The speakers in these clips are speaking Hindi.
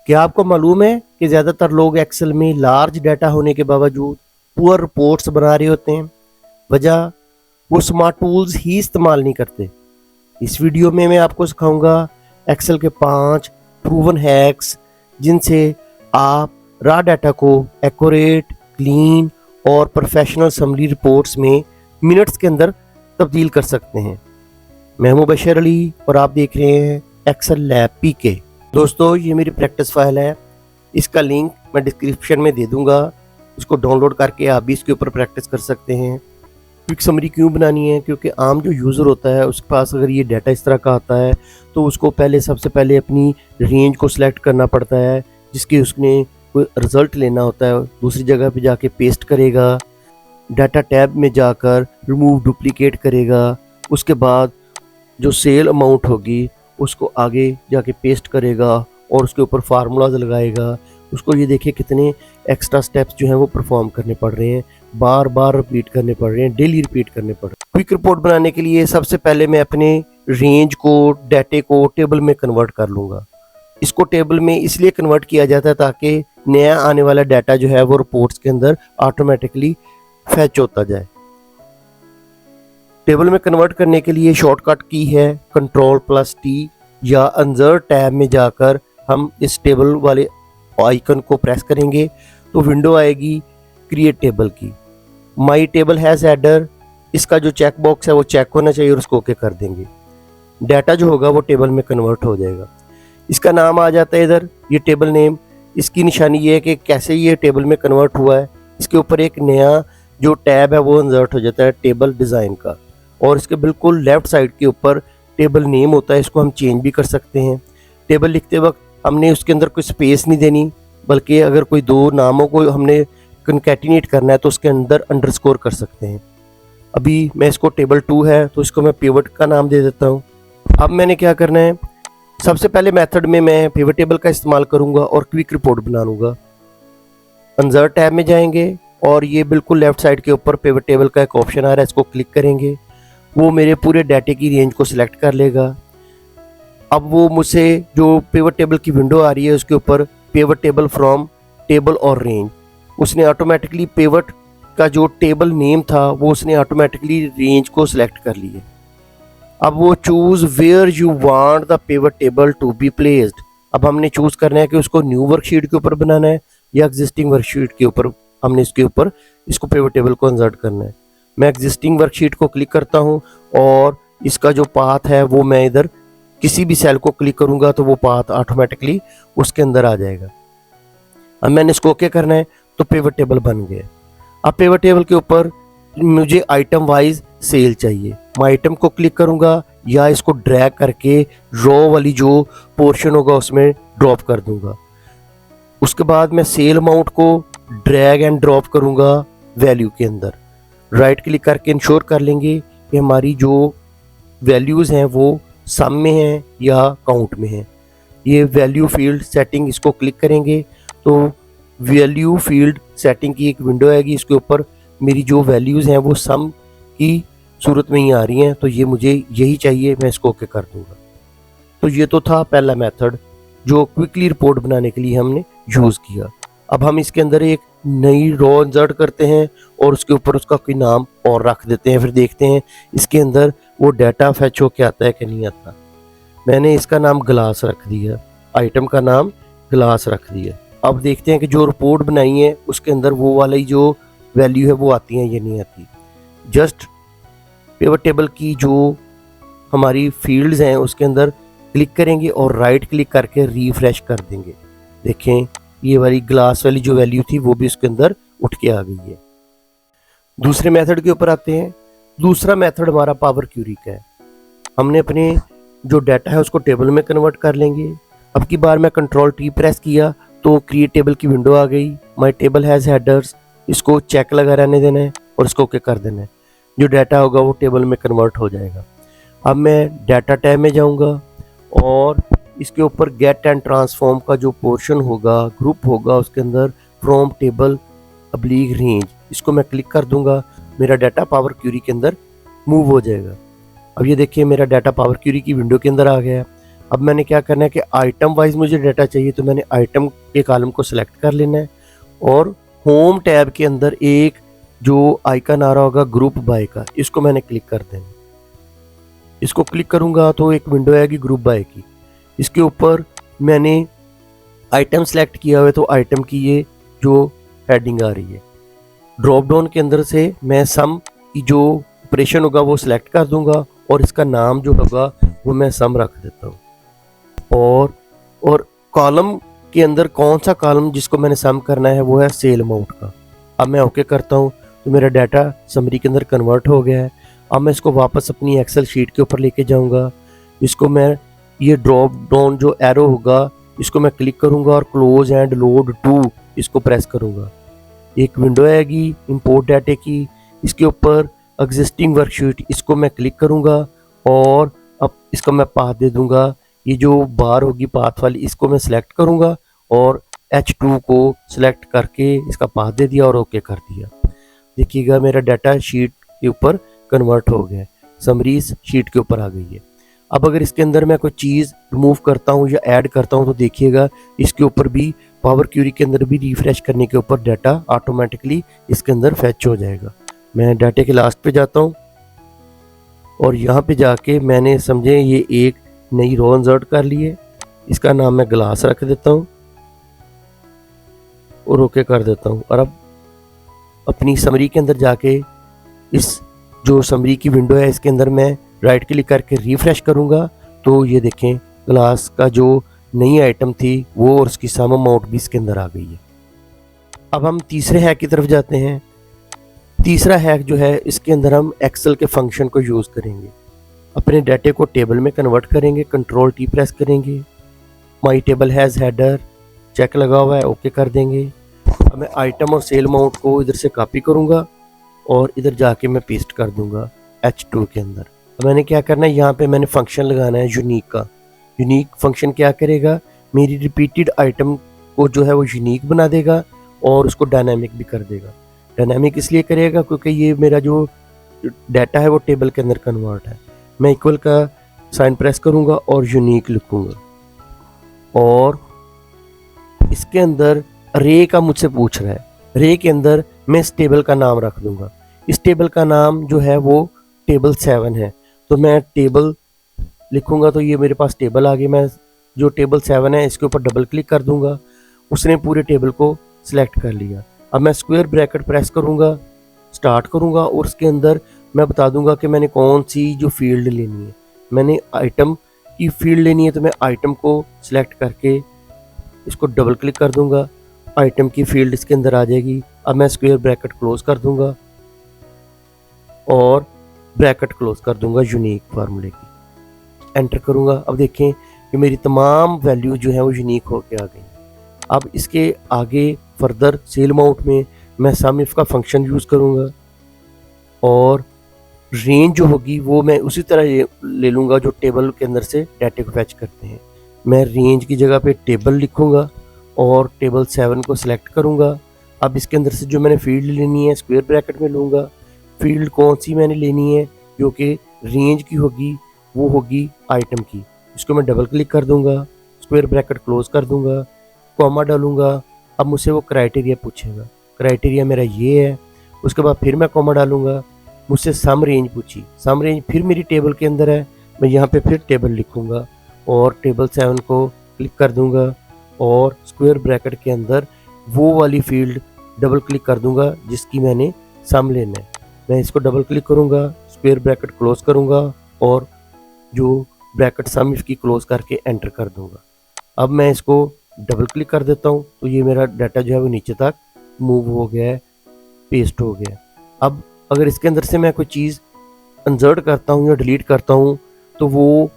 क्या आपको मालूम है कि ज़्यादातर लोग एक्सेल में लार्ज डाटा होने के बावजूद पुअर रिपोर्ट्स बना रहे होते हैं? वजह, वो स्मार्ट टूल्स ही इस्तेमाल नहीं करते। इस वीडियो में मैं आपको सिखाऊंगा एक्सेल के 5 प्रूवन हैक्स जिनसे आप रॉ डाटा को एक्यूरेट, क्लीन और प्रोफेशनल समरी रिपोर्ट्स में मिनट्स के अंदर तब्दील कर सकते हैं। मैं हूं मुबशर अली और आप देख रहे हैं एक्सेल लैब पीके। दोस्तों, ये मेरी प्रैक्टिस फाइल है, इसका लिंक मैं डिस्क्रिप्शन में दे दूंगा। इसको डाउनलोड करके आप भी इसके ऊपर प्रैक्टिस कर सकते हैं। क्विक समरी क्यों बनानी है? क्योंकि आम जो यूज़र होता है उसके पास अगर ये डाटा इस तरह का आता है तो उसको सबसे पहले अपनी रेंज को सिलेक्ट करना पड़ता है जिसके उसने कोई रिज़ल्ट लेना होता है। दूसरी जगह पे जाके पेस्ट करेगा, डाटा टैब में जाकर रिमूव डुप्लीकेट करेगा, उसके बाद जो सेल अमाउंट होगी उसको आगे जाके पेस्ट करेगा और उसके ऊपर फार्मूलाज लगाएगा। उसको ये देखिए कितने एक्स्ट्रा स्टेप्स जो हैं वो परफॉर्म करने पड़ रहे हैं, बार बार रिपीट करने पड़ रहे हैं, डेली रिपीट करने पड़ रहे हैं। क्विक रिपोर्ट बनाने के लिए सबसे पहले मैं अपने रेंज को, डाटे को टेबल में कन्वर्ट कर लूँगा। इसको टेबल में इसलिए कन्वर्ट किया जाता है ताकि नया आने वाला डाटा जो है वो रिपोर्ट्स के अंदर ऑटोमेटिकली फैच होता जाए। टेबल में कन्वर्ट करने के लिए शॉर्टकट की है Ctrl+T या इंसर्ट टैब में जाकर हम इस टेबल वाले आइकन को प्रेस करेंगे तो विंडो आएगी क्रिएट टेबल की। माई टेबल हैज़ हेडर, इसका जो चेक बॉक्स है वो चेक होना चाहिए और उसको ओके कर देंगे। डाटा जो होगा वो टेबल में कन्वर्ट हो जाएगा। इसका नाम आ जाता है इधर, ये टेबल नेम। इसकी निशानी ये है कि कैसे ये टेबल में कन्वर्ट हुआ है। इसके ऊपर एक नया जो टैब है वो इंसर्ट हो जाता है टेबल डिज़ाइन का, और इसके बिल्कुल लेफ्ट साइड के ऊपर टेबल नेम होता है। इसको हम चेंज भी कर सकते हैं। टेबल लिखते वक्त हमने उसके अंदर कोई स्पेस नहीं देनी, बल्कि अगर कोई दो नामों को हमने कंकैटिनेट करना है तो उसके अंदर अंडरस्कोर कर सकते हैं। अभी मैं इसको टेबल 2 है तो इसको मैं पिवट का नाम दे देता हूँ। अब मैंने क्या करना है, सबसे पहले मेथड में मैं पिवट टेबल का इस्तेमाल करूँगा और क्विक रिपोर्ट बना लूँगा। इंसर्ट टैब में जाएंगे और ये बिल्कुल लेफ्ट साइड के ऊपर पिवट टेबल का एक ऑप्शन आ रहा है, इसको क्लिक करेंगे। वो मेरे पूरे डाटे की रेंज को सिलेक्ट कर लेगा। अब वो मुझसे जो पिवट टेबल की विंडो आ रही है उसके ऊपर पिवट टेबल फ्रॉम टेबल और रेंज, उसने ऑटोमेटिकली पिवट का जो टेबल नेम था वो उसने ऑटोमेटिकली रेंज को सिलेक्ट कर लिया। अब वो choose where you want the pivot table to be placed. अब हमने चूज़ करना है कि उसको न्यू वर्कशीट के ऊपर बनाना है या एग्जिस्टिंग वर्कशीट के ऊपर हमने इसके ऊपर इसको पिवट टेबल को इंसर्ट करना है। मैं एग्जिस्टिंग वर्कशीट को क्लिक करता हूं और इसका जो पाथ है वो मैं इधर किसी भी सेल को क्लिक करूंगा तो वो पाथ ऑटोमेटिकली उसके अंदर आ जाएगा। अब मैंने इसको ओके करना है तो पिवट टेबल बन गया। अब पिवट टेबल के ऊपर मुझे आइटम वाइज सेल चाहिए। मैं आइटम को क्लिक करूंगा या इसको ड्रैग करके रो वाली जो पोर्शन होगा उसमें ड्रॉप कर दूंगा। उसके बाद मैं सेल अमाउंट को ड्रैग एंड ड्रॉप करूंगा वैल्यू के अंदर। राइट क्लिक करके इंश्योर कर लेंगे कि हमारी जो वैल्यूज़ हैं वो सम में हैं या काउंट में हैं। ये वैल्यू फील्ड सेटिंग, इसको क्लिक करेंगे तो वैल्यू फील्ड सेटिंग की एक विंडो आएगी। इसके ऊपर मेरी जो वैल्यूज़ हैं वो सम की सूरत में ही आ रही हैं, तो ये मुझे यही चाहिए, मैं इसको ओके कर दूंगा। तो ये तो था पहला मेथड जो क्विकली रिपोर्ट बनाने के लिए हमने यूज़ किया। अब हम इसके अंदर एक नई रो इंसर्ट करते हैं और उसके ऊपर उसका कोई नाम और रख देते हैं। फिर देखते हैं इसके अंदर वो डाटा फैच होके आता है कि नहीं आता। मैंने इसका नाम ग्लास रख दिया, आइटम का नाम ग्लास रख दिया। अब देखते हैं कि जो रिपोर्ट बनाई है उसके अंदर वो वाली जो वैल्यू है वो आती है या नहीं आती। जस्ट पिवट टेबल की जो हमारी फील्ड्स हैं उसके अंदर क्लिक करेंगे और राइट क्लिक करके रिफ्रेश कर देंगे। देखें ये वाली ग्लास वाली जो वैल्यू थी वो भी उसके अंदर उठ के आ गई है। दूसरे मेथड के ऊपर आते हैं। दूसरा मेथड हमारा पावर क्यूरी का है। हमने अपने जो डाटा है उसको टेबल में कन्वर्ट कर लेंगे। अब की बार मैं Ctrl+T प्रेस किया तो क्रिएट टेबल की विंडो आ गई। माई टेबल हैज़ हेडर्स, इसको चेक लगा रहने देना है और इसको ओके कर देना है। जो डाटा होगा वो टेबल में कन्वर्ट हो जाएगा। अब मैं डाटा टैब में जाऊँगा और इसके ऊपर गेट एंड ट्रांसफॉर्म का जो पोर्शन होगा, ग्रुप होगा, उसके अंदर फ्रॉम टेबल अब्लीग रेंज, इसको मैं क्लिक कर दूंगा। मेरा डाटा पावर क्यूरी के अंदर मूव हो जाएगा। अब ये देखिए मेरा डाटा पावर क्यूरी की विंडो के अंदर आ गया है। अब मैंने क्या करना है कि आइटम वाइज मुझे डाटा चाहिए, तो मैंने आइटम के कॉलम को सिलेक्ट कर लेना है और होम टैब के अंदर एक जो आइकन आ रहा होगा ग्रुप बाय का, इसको मैंने क्लिक कर देना। इसको क्लिक करूंगा तो एक विंडो आएगी ग्रुप बाय की। इसके ऊपर मैंने आइटम सेलेक्ट किया हुआ है, तो आइटम की ये जो हेडिंग आ रही है। ड्रॉप डाउन के अंदर से मैं सम की जो ऑपरेशन होगा वो सिलेक्ट कर दूंगा और इसका नाम जो होगा वो मैं सम रख देता हूँ। और कॉलम के अंदर कौन सा कॉलम जिसको मैंने सम करना है वो है सेल अमाउंट का। अब मैं ओके करता हूँ तो मेरा डाटा समरी के अंदर कन्वर्ट हो गया है। अब मैं इसको वापस अपनी एक्सेल शीट के ऊपर लेके जाऊँगा। इसको मैं ये ड्रॉप डाउन जो एरो होगा इसको मैं क्लिक करूँगा और क्लोज एंड लोड टू इसको प्रेस करूँगा। एक विंडो आएगी इंपोर्ट डाटे की। इसके ऊपर एग्जिस्टिंग वर्कशीट इसको मैं क्लिक करूँगा और अब इसका मैं पाथ दे दूँगा। ये जो बार होगी पाथ वाली इसको मैं सिलेक्ट करूँगा और H2 को सिलेक्ट करके इसका पाथ दे दिया और ओके कर दिया। देखिएगा मेरा डाटा शीट के ऊपर कन्वर्ट हो गया, समरीज शीट के ऊपर आ गई है। अब अगर इसके अंदर मैं कोई चीज़ रिमूव करता हूँ या ऐड करता हूँ तो देखिएगा इसके ऊपर भी पावर क्यूरी के अंदर भी रिफ्रेश करने के ऊपर डाटा ऑटोमेटिकली इसके अंदर फैच हो जाएगा। मैं डाटे के लास्ट पे जाता हूँ और यहाँ पे जाके मैंने समझे ये एक नई रो इंसर्ट कर ली है। इसका नाम मैं ग्लास रख देता हूँ और ओके कर देता हूँ। और अब अपनी समरी के अंदर जाके इस जो समरी की विंडो है इसके अंदर मैं राइट क्लिक करके रिफ्रेश करूँगा तो ये देखें ग्लास का जो नई आइटम थी वो और उसकी सम अमाउंट भी इसके अंदर आ गई है। अब हम तीसरे हैक की तरफ जाते हैं। तीसरा हैक जो है इसके अंदर हम एक्सेल के फंक्शन को यूज़ करेंगे। अपने डाटे को टेबल में कन्वर्ट करेंगे, कंट्रोल टी प्रेस करेंगे। My table has header check लगा हुआ है, ओके कर देंगे। अब मैं आइटम और सेल अमाउंट को इधर से कॉपी करूँगा और इधर जाके मैं पेस्ट कर दूंगा H2 के अंदर। अब मैंने क्या करना है, यहाँ पे मैंने फंक्शन लगाना है यूनिक का। यूनिक फंक्शन क्या करेगा, मेरी रिपीटेड आइटम को जो है वो यूनिक बना देगा और उसको डायनामिक भी कर देगा। डायनामिक इसलिए करेगा क्योंकि ये मेरा जो डाटा है वो टेबल के अंदर कन्वर्ट है। मैं इक्वल का साइन प्रेस करूँगा और यूनिक लिखूँगा और इसके अंदर रे का मुझसे पूछ रहा है। रे के अंदर मैं इस टेबल का नाम रख दूंगा। इस टेबल का नाम जो है वो टेबल 7 है, तो मैं टेबल लिखूंगा तो ये मेरे पास टेबल आ गया। मैं जो टेबल 7 है इसके ऊपर डबल क्लिक कर दूंगा, उसने पूरे टेबल को सिलेक्ट कर लिया। अब मैं स्क्वायर ब्रैकेट प्रेस करूंगा, स्टार्ट करूंगा और उसके अंदर मैं बता दूंगा कि मैंने कौन सी जो फील्ड लेनी है। मैंने आइटम की फील्ड लेनी है तो मैं आइटम को सिलेक्ट करके इसको डबल क्लिक कर दूंगा, आइटम की फील्ड इसके अंदर आ जाएगी। अब मैं स्क्वायर ब्रैकेट क्लोज कर दूंगा और ब्रैकेट क्लोज कर दूंगा यूनिक फार्मूले की, एंटर करूंगा। अब देखें कि मेरी तमाम वैल्यू जो है वो यूनिक होके आ गई। अब इसके आगे फर्दर सेल अमाउंट में मैं सम इफ का फंक्शन यूज़ करूंगा और रेंज जो होगी वो मैं उसी तरह ले लूँगा जो टेबल के अंदर से डाटे को फैच करते हैं। मैं रेंज की जगह पे टेबल लिखूँगा और टेबल 7 को सिलेक्ट करूँगा। अब इसके अंदर से जो मैंने फील्ड लेनी है स्क्वायर ब्रैकेट में लूँगा। फील्ड कौन सी मैंने लेनी है जो कि रेंज की होगी, वो होगी आइटम की। इसको मैं डबल क्लिक कर दूँगा, स्क्वायर ब्रैकेट क्लोज कर दूँगा, कॉमा डालूँगा। अब मुझसे वो क्राइटेरिया पूछेगा, क्राइटेरिया मेरा ये है। उसके बाद फिर मैं कॉमा डालूँगा, मुझसे सम रेंज पूछी, सम रेंज फिर मेरी टेबल के अंदर है। मैं यहाँ पे फिर टेबल लिखूँगा और टेबल 7 को क्लिक कर दूँगा और स्क्वायर ब्रैकेट के अंदर वो वाली फील्ड डबल क्लिक कर दूँगा जिसकी मैंने सम लेना है। मैं इसको डबल क्लिक करूँगा, स्क्वायर ब्रैकेट क्लोज करूँगा और जो ब्रैकेट सम इसकी क्लोज करके एंटर कर दूँगा। अब मैं इसको डबल क्लिक कर देता हूँ तो ये मेरा डाटा जो है वो नीचे तक मूव हो गया है, पेस्ट हो गया है। अब अगर इसके अंदर से मैं कोई चीज़ इंसर्ट करता हूँ या डिलीट करता हूँ तो वो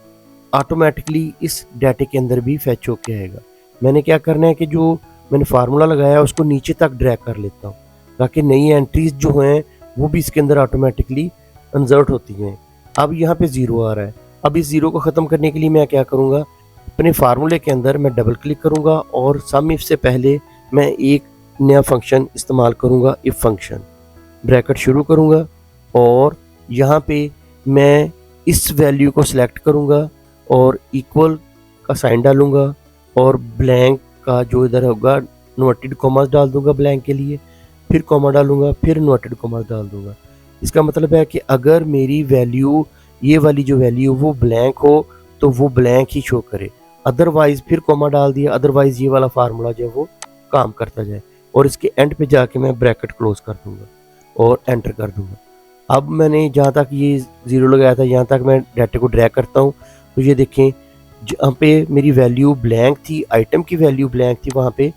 ऑटोमेटिकली इस डाटे के अंदर भी फैच होके आएगा। मैंने क्या करना है कि जो मैंने फार्मूला लगाया है उसको नीचे तक ड्रैग कर लेता हूँ ताकि नई एंट्रीज जो हैं वो भी इसके अंदर ऑटोमेटिकली इंसर्ट होती हैं। अब यहाँ पे 0 आ रहा है। अब इस 0 को ख़त्म करने के लिए मैं क्या करूँगा, अपने फार्मूले के अंदर मैं डबल क्लिक करूँगा और सम इफ से पहले मैं एक नया फंक्शन इस्तेमाल करूँगा, इफ फंक्शन। ब्रैकेट शुरू करूँगा और यहाँ पे मैं इस वैल्यू को सिलेक्ट करूँगा और इक्वल का साइन डालूंगा और ब्लैंक का जो इधर होगा इन्वर्टेड कॉमास डाल दूंगा ब्लैंक के लिए, फिर कॉमा डालूंगा, फिर इन्वर्टेड कॉमास डाल दूंगा। इसका मतलब है कि अगर मेरी वैल्यू, ये वाली जो वैल्यू वो ब्लैंक हो तो वो ब्लैंक ही शो करे, अदरवाइज फिर कॉमा डाल दिया, अदरवाइज ये वाला फार्मूला जो है वो काम करता जाए। और इसके एंड पे जाके मैं ब्रैकेट क्लोज कर दूंगा और एंटर कर दूंगा। अब मैंने जहाँ तक ये 0 लगाया था यहाँ तक मैं डाटा को ड्रैग करता हूँ, तो ये देखें जहाँ पे मेरी वैल्यू ब्लैंक थी, आइटम की वैल्यू ब्लैंक थी, वहाँ पे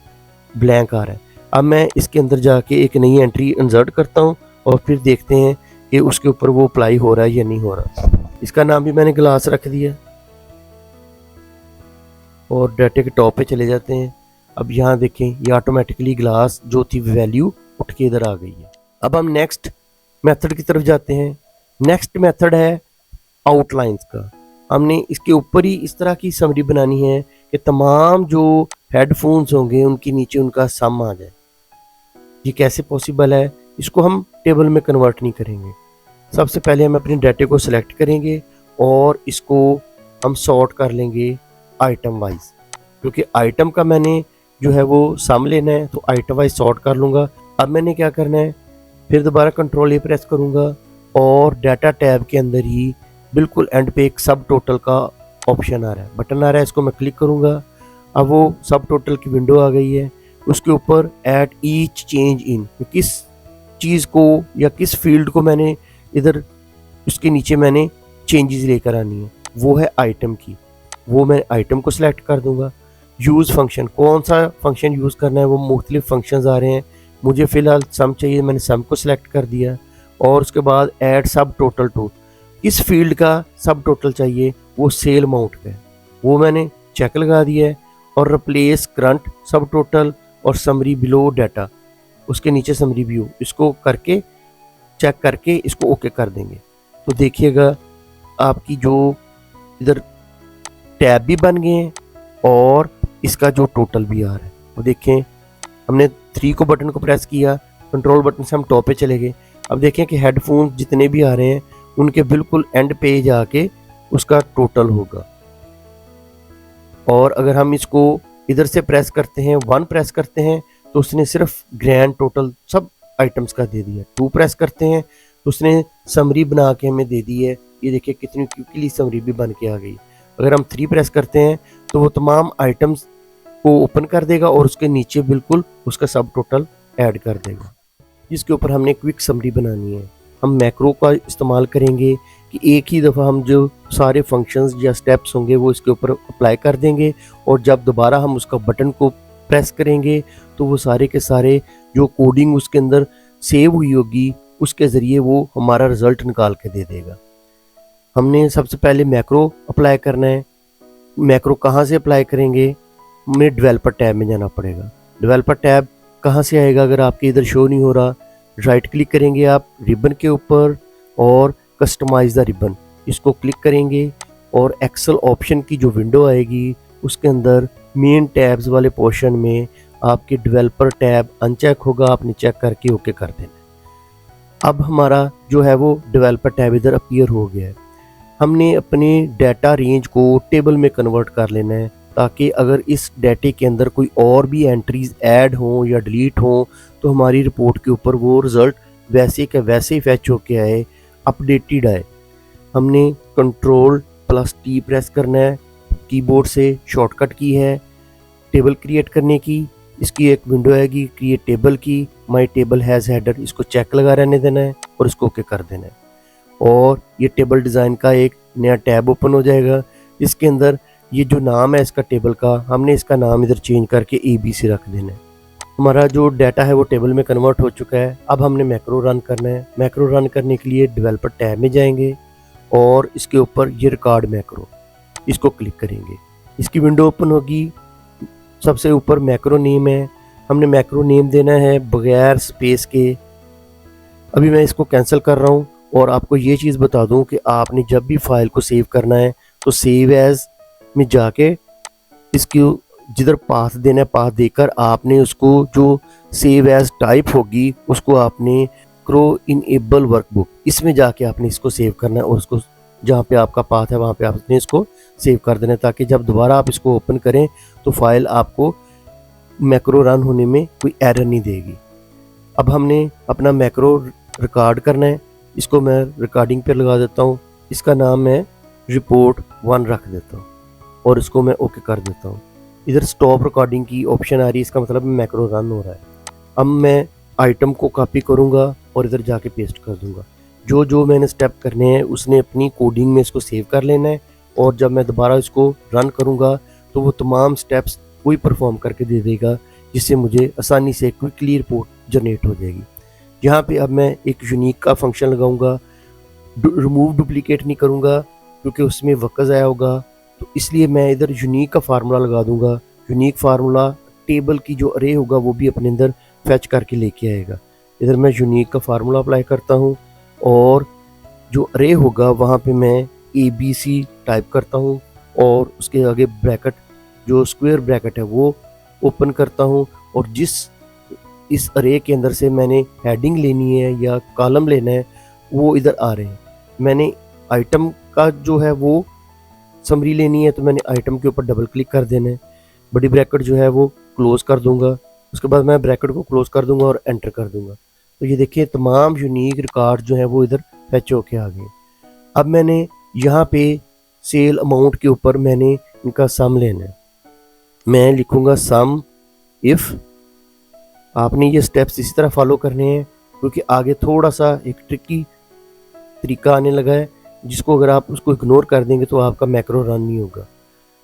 ब्लैंक आ रहा है। अब मैं इसके अंदर जाके एक नई एंट्री इंसर्ट करता हूँ और फिर देखते हैं कि उसके ऊपर वो अप्लाई हो रहा है या नहीं हो रहा। इसका नाम भी मैंने ग्लास रख दिया और डाटे के टॉप पे चले जाते हैं। अब यहाँ देखें ये ऑटोमेटिकली ग्लास जो थी वैल्यू उठ के इधर आ गई है। अब हम नेक्स्ट मेथड की तरफ जाते हैं। नेक्स्ट मेथड है आउटलाइंस का। हमने इसके ऊपर ही इस तरह की समरी बनानी है कि तमाम जो हेडफोन्स होंगे उनके नीचे उनका सम आ जाए। ये कैसे पॉसिबल है? इसको हम टेबल में कन्वर्ट नहीं करेंगे। सबसे पहले हम अपने डाटे को सिलेक्ट करेंगे और इसको हम सॉर्ट कर लेंगे आइटम वाइज, क्योंकि आइटम का मैंने जो है वो सम लेना है, तो आइटम वाइज सॉर्ट कर लूँगा। अब मैंने क्या करना है, फिर दोबारा कंट्रोल ए प्रेस करूँगा और डाटा टैब के अंदर ही बिल्कुल एंड पे एक सब टोटल का ऑप्शन आ रहा है, बटन आ रहा है, इसको मैं क्लिक करूँगा। अब वो सब टोटल की विंडो आ गई है। उसके ऊपर एट ईच चेंज इन, किस चीज़ को या किस फील्ड को मैंने इधर उसके नीचे मैंने चेंजेस लेकर आनी है, वो है आइटम की। वो मैं आइटम को सिलेक्ट कर दूंगा। यूज़ फंक्शन, कौन सा फंक्शन यूज़ करना है, वो मुख्तलिफ फंक्शंस आ रहे हैं। मुझे फ़िलहाल सम चाहिए, मैंने सम को सिलेक्ट कर दिया। और उसके बाद ऐड सब टोटल टू, इस फील्ड का सब टोटल चाहिए, वो सेल अमाउंट का है, वो मैंने चेक लगा दिया है। और रिप्लेस करंट सब टोटल और समरी बिलो डाटा, उसके नीचे समरी व्यू, इसको करके चेक करके इसको ओके कर देंगे। तो देखिएगा आपकी जो इधर टैब भी बन गए हैं और इसका जो टोटल भी आ रहा है वो देखें। हमने 3 को बटन को प्रेस किया, कंट्रोल बटन से हम टॉप पे चले गए। अब देखें कि हेडफोन जितने भी आ रहे हैं उनके बिल्कुल एंड पे जाके उसका टोटल होगा। और अगर हम इसको इधर से प्रेस करते हैं, 1 प्रेस करते हैं तो उसने सिर्फ ग्रैंड टोटल सब आइटम्स का दे दिया। 2 प्रेस करते हैं तो उसने समरी बना के हमें दे दी है। ये देखिए कितनी क्विकली समरी भी बन के आ गई। अगर हम 3 प्रेस करते हैं तो वो तमाम आइटम्स को ओपन कर देगा और उसके नीचे बिल्कुल उसका सब टोटल ऐड कर देगा। जिसके ऊपर हमने क्विक समरी बनानी है, हम मैक्रो का इस्तेमाल करेंगे कि एक ही दफ़ा हम जो सारे फंक्शंस या स्टेप्स होंगे वो इसके ऊपर अप्लाई कर देंगे। और जब दोबारा हम उसका बटन को प्रेस करेंगे तो वो सारे के सारे जो कोडिंग उसके अंदर सेव हुई होगी उसके ज़रिए वो हमारा रिज़ल्ट निकाल के दे देगा। हमने सबसे पहले मैक्रो अप्लाई करना है। मैक्रो कहाँ से अप्लाई करेंगे? हमें डेवलपर टैब में जाना पड़ेगा। डेवलपर टैब कहाँ से आएगा? अगर आपके इधर शो नहीं हो रहा, राइट क्लिक करेंगे आप रिबन के ऊपर और कस्टमाइज द रिबन, इसको क्लिक करेंगे और एक्सेल ऑप्शन की जो विंडो आएगी उसके अंदर मेन टैब्स वाले पोर्शन में आपके डेवलपर टैब अनचेक होगा, आपने चेक करके ओके कर देना। अब हमारा जो है वो डेवलपर टैब इधर अपीयर हो गया है। हमने अपने डाटा रेंज को टेबल में कन्वर्ट कर लेना है ताकि अगर इस डाटे के अंदर कोई और भी एंट्रीज ऐड हों या डिलीट हों तो हमारी रिपोर्ट के ऊपर वो रिज़ल्ट वैसे के वैसे ही फैच होके आए, अपडेटेड आए। हमने Ctrl+T प्रेस करना है, कीबोर्ड से शॉर्टकट की है टेबल क्रिएट करने की। इसकी एक विंडो आएगी क्रिएट टेबल की, माई टेबल हैज़ हेडर, इसको चेक लगा रहने देना है और इसको ओके कर देना है। और ये टेबल डिज़ाइन का एक नया टैब ओपन हो जाएगा। इसके अंदर ये जो नाम है इसका टेबल का, हमने इसका नाम इधर चेंज करके ABC रख देना है। हमारा जो डाटा है वो टेबल में कन्वर्ट हो चुका है। अब हमने मैक्रो रन करना है। मैक्रो रन करने के लिए डेवलपर टैब में जाएंगे और इसके ऊपर ये रिकॉर्ड मैक्रो, इसको क्लिक करेंगे, इसकी विंडो ओपन होगी। सबसे ऊपर मैक्रो नेम है, हमने मैक्रो नेम देना है बगैर स्पेस के। अभी मैं इसको कैंसिल कर रहा हूँ। और आपको ये चीज़ बता दूं कि आपने जब भी फाइल को सेव करना है तो सेव एज में जाके इसकी जिधर पाथ देना है पाथ देकर आपने उसको जो सेव एज टाइप होगी उसको आपने क्रो इनेबल वर्कबुक इसमें जाके आपने इसको सेव करना है और उसको जहाँ पे आपका पाथ है वहाँ पे आपने इसको सेव कर देना है, ताकि जब दोबारा आप इसको ओपन करें तो फाइल आपको मैक्रो रन होने में कोई एरर नहीं देगी। अब हमने अपना मैक्रो रिकॉर्ड करना है, इसको मैं रिकॉर्डिंग पे लगा देता हूँ। इसका नाम मैं रिपोर्ट 1 रख देता हूँ और इसको मैं ओके कर देता हूँ। इधर स्टॉप रिकॉर्डिंग की ऑप्शन आ रही है, इसका मतलब मैक्रो रन हो रहा है। अब मैं आइटम को कॉपी करूँगा और इधर जाके पेस्ट कर दूँगा। जो जो मैंने स्टेप करने हैं उसने अपनी कोडिंग में इसको सेव कर लेना है, और जब मैं दोबारा इसको रन करूँगा तो वो तमाम स्टेप्स वही परफॉर्म करके दे देगा, जिससे मुझे आसानी से क्विकली रिपोर्ट जनरेट हो जाएगी। यहाँ पे अब मैं एक यूनिक का फंक्शन लगाऊंगा, रिमूव डुप्लीकेट नहीं करूँगा क्योंकि उसमें वक्त ज़ाया होगा, तो इसलिए मैं इधर यूनिक का फार्मूला लगा दूंगा। यूनिक फार्मूला टेबल की जो अरे होगा वो भी अपने अंदर फैच करके लेके आएगा। इधर मैं यूनिक का फार्मूला अप्लाई करता हूँ और जो अरे होगा वहाँ पे मैं ABC टाइप करता हूँ और उसके आगे ब्रैकेट, जो स्क्वायर ब्रैकेट है वो ओपन करता हूँ, और जिस इस अरे के अंदर से मैंने हेडिंग लेनी है या कॉलम लेना है वो इधर आ रहे हैं। मैंने आइटम का जो है वो समरी लेनी है, तो मैंने आइटम के ऊपर डबल क्लिक कर देना है। बड़ी ब्रैकेट जो है वो क्लोज कर दूंगा, उसके बाद मैं ब्रैकेट को क्लोज कर दूंगा और एंटर कर दूंगा। तो ये देखिए तमाम यूनिक रिकॉर्ड जो है वो इधर फैच होके आ गए। अब मैंने यहाँ पे सेल अमाउंट के ऊपर मैंने इनका सम लेना है। मैं लिखूंगा सम इफ। आपने ये स्टेप्स इसी तरह फॉलो करने हैं क्योंकि आगे थोड़ा सा एक ट्रिकी तरीका आने लगा है, जिसको अगर आप उसको इग्नोर कर देंगे तो आपका मैक्रो रन नहीं होगा।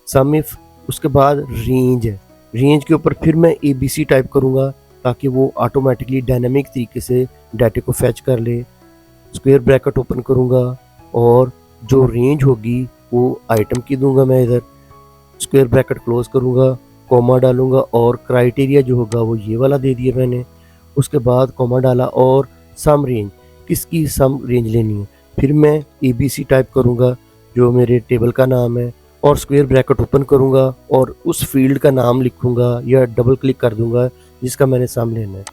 सम इफ, उसके बाद रेंज है, रेंज के ऊपर फिर मैं ABC टाइप करूँगा ताकि वो ऑटोमेटिकली डायनामिक तरीके से डाटे को फैच कर ले। स्क्वायर ब्रैकेट ओपन करूँगा और जो रेंज होगी वो आइटम की दूंगा मैं इधर। स्क्वायर ब्रैकेट क्लोज करूँगा, कॉमा डालूंगा और क्राइटेरिया जो होगा वो ये वाला दे दिया मैंने। उसके बाद कॉमा डाला और सम रेंज, किसकी सम रेंज लेनी है। फिर मैं ABC टाइप करूँगा जो मेरे टेबल का नाम है, और स्क्वायर ब्रैकेट ओपन करूँगा और उस फील्ड का नाम लिखूँगा या डबल क्लिक कर दूँगा जिसका मैंने सम लेना है।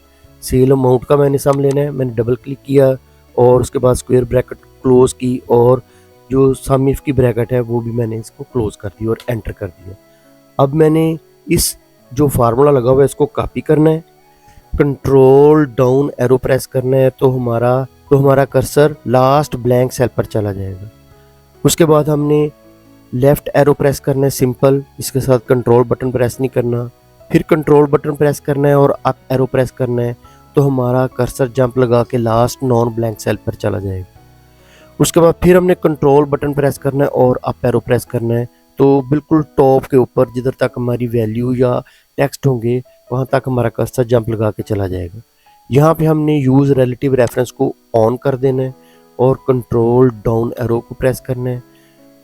सेल अमाउंट का मैंने सम लेना है, मैंने डबल क्लिक किया और उसके बाद स्क्वायर ब्रैकेट क्लोज की, और जो सम इफ की ब्रैकेट है वो भी मैंने इसको क्लोज कर दी और एंटर कर दिया। अब मैंने इस जो फार्मूला लगा हुआ है इसको कॉपी करना है, कंट्रोल डाउन एरो प्रेस करना है तो हमारा कर्सर लास्ट ब्लैंक सेल पर चला जाएगा। उसके बाद हमने लेफ्ट एरो प्रेस करना है सिंपल, इसके साथ कंट्रोल बटन प्रेस नहीं करना। फिर कंट्रोल बटन प्रेस करना है और अप एरो प्रेस करना है तो हमारा कर्सर जंप लगा के लास्ट नॉन ब्लैंक सेल पर चला जाएगा। उसके बाद फिर हमने कंट्रोल बटन प्रेस करना है और अप एरो प्रेस करना है तो बिल्कुल टॉप के ऊपर जिधर तक हमारी वैल्यू या टेक्स्ट होंगे वहाँ तक हमारा कर्सर जंप लगा के चला जाएगा। यहाँ पे हमने यूज़ रिलेटिव रेफरेंस को ऑन कर देना है और कंट्रोल डाउन एरो को प्रेस करना है।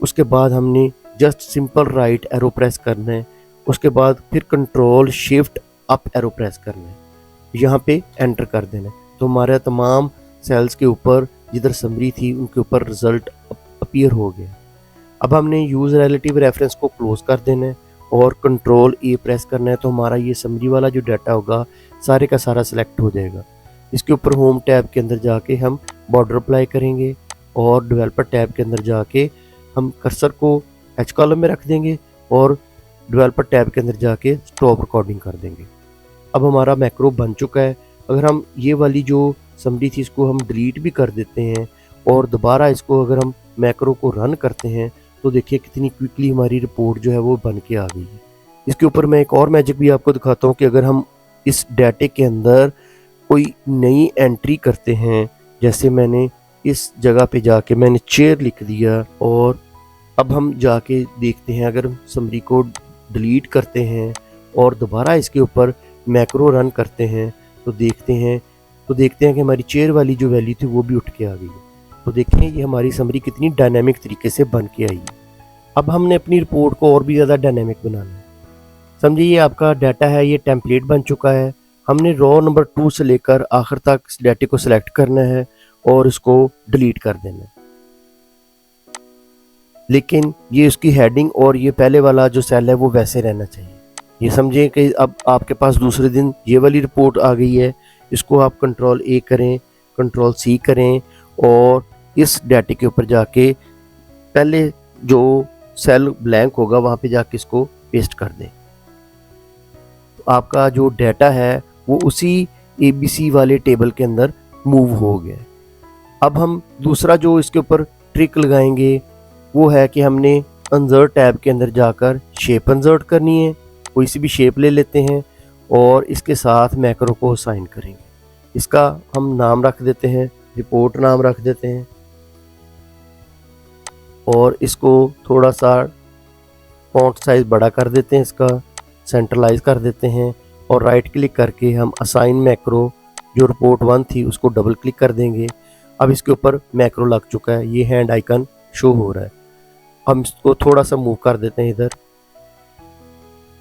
उसके बाद हमने just simple right arrow press करना है। उसके बाद फिर control shift up arrow press करना है, यहाँ पे एंटर कर देना है तो हमारे तमाम सेल्स के ऊपर जिधर समरी थी उनके ऊपर रिजल्ट अपीयर हो गया। अब हमने यूज़ रिलेटिव रेफरेंस को क्लोज कर देना है और कंट्रोल A प्रेस करना है तो हमारा ये समरी वाला जो डाटा होगा सारे का सारा सिलेक्ट हो जाएगा। इसके ऊपर होम टैब के अंदर जाके हम बॉर्डर अप्लाई करेंगे और डेवलपर टैब के अंदर जाके हम कर्सर को H कॉलम में रख देंगे और डेवलपर टैब के अंदर जाके स्टॉप रिकॉर्डिंग कर देंगे। अब हमारा मैक्रो बन चुका है। अगर हम ये वाली जो समरी थी इसको हम डिलीट भी कर देते हैं और दोबारा इसको अगर हम मैक्रो को रन करते हैं तो देखिए कितनी क्विकली हमारी रिपोर्ट जो है वो बन के आ गई है। इसके ऊपर मैं एक और मैजिक भी आपको दिखाता हूँ कि अगर हम इस डाटे के अंदर कोई नई एंट्री करते हैं, जैसे मैंने इस जगह पे जाके मैंने चेयर लिख दिया और अब हम जाके देखते हैं अगर समरी को डिलीट करते हैं और दोबारा इसके ऊपर मैक्रो रन करते हैं तो देखते हैं कि हमारी चेयर वाली जो वैल्यू थी वो भी उठ के आ गई है। तो देखें ये हमारी समरी कितनी डायनामिक तरीके से बन के आई है। अब हमने अपनी रिपोर्ट को और भी ज़्यादा डायनामिक बनाना है। समझिए ये आपका डाटा है, ये टेम्पलेट बन चुका है। हमने रो नंबर 2 से लेकर आखिर तक इस डाटे को सिलेक्ट करना है और इसको डिलीट कर देना है। लेकिन ये उसकी हेडिंग और ये पहले वाला जो सेल है वो वैसे रहना चाहिए। ये समझिए कि अब आपके पास दूसरे दिन ये वाली रिपोर्ट आ गई है, इसको आप कंट्रोल A करें, कंट्रोल C करें और इस डाटे के ऊपर जाके पहले जो सेल ब्लैंक होगा वहाँ पे जाके इसको पेस्ट कर दें। तो आपका जो डाटा है वो उसी ABC वाले टेबल के अंदर मूव हो गया। अब हम दूसरा जो इसके ऊपर ट्रिक लगाएंगे वो है कि हमने इंसर्ट टैब के अंदर जाकर शेप इंसर्ट करनी है। कोई सी भी शेप ले लेते हैं और इसके साथ मैक्रो को असाइन करेंगे। इसका हम नाम रख देते हैं, रिपोर्ट नाम रख देते हैं और इसको थोड़ा सा फॉन्ट साइज बड़ा कर देते हैं, इसका सेंट्रलाइज कर देते हैं और राइट क्लिक करके हम असाइन मैक्रो जो रिपोर्ट 1 थी उसको डबल क्लिक कर देंगे। अब इसके ऊपर मैक्रो लग चुका है, ये हैंड आइकन शो हो रहा है। हम इसको थोड़ा सा मूव कर देते हैं इधर।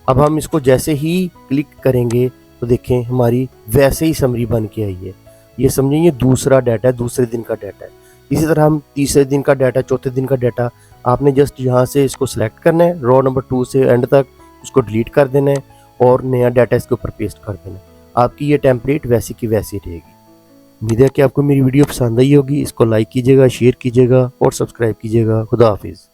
अब हम इसको जैसे ही क्लिक करेंगे तो देखें हमारी वैसे ही समरी बन के आई है। ये समझें ये दूसरा डाटा है, दूसरे दिन का डाटा है। इसी तरह हम तीसरे दिन का डाटा, चौथे दिन का डाटा, आपने जस्ट यहाँ से इसको सिलेक्ट करना है, रो नंबर 2 से एंड तक उसको डिलीट कर देना है और नया डाटा इसके ऊपर पेस्ट कर देना है। आपकी ये टेम्पलेट वैसी की वैसी रहेगी। उम्मीद है कि आपको मेरी वीडियो पसंद आई होगी। इसको लाइक कीजिएगा, शेयर कीजिएगा और सब्सक्राइब कीजिएगा। खुदा हाफिज़।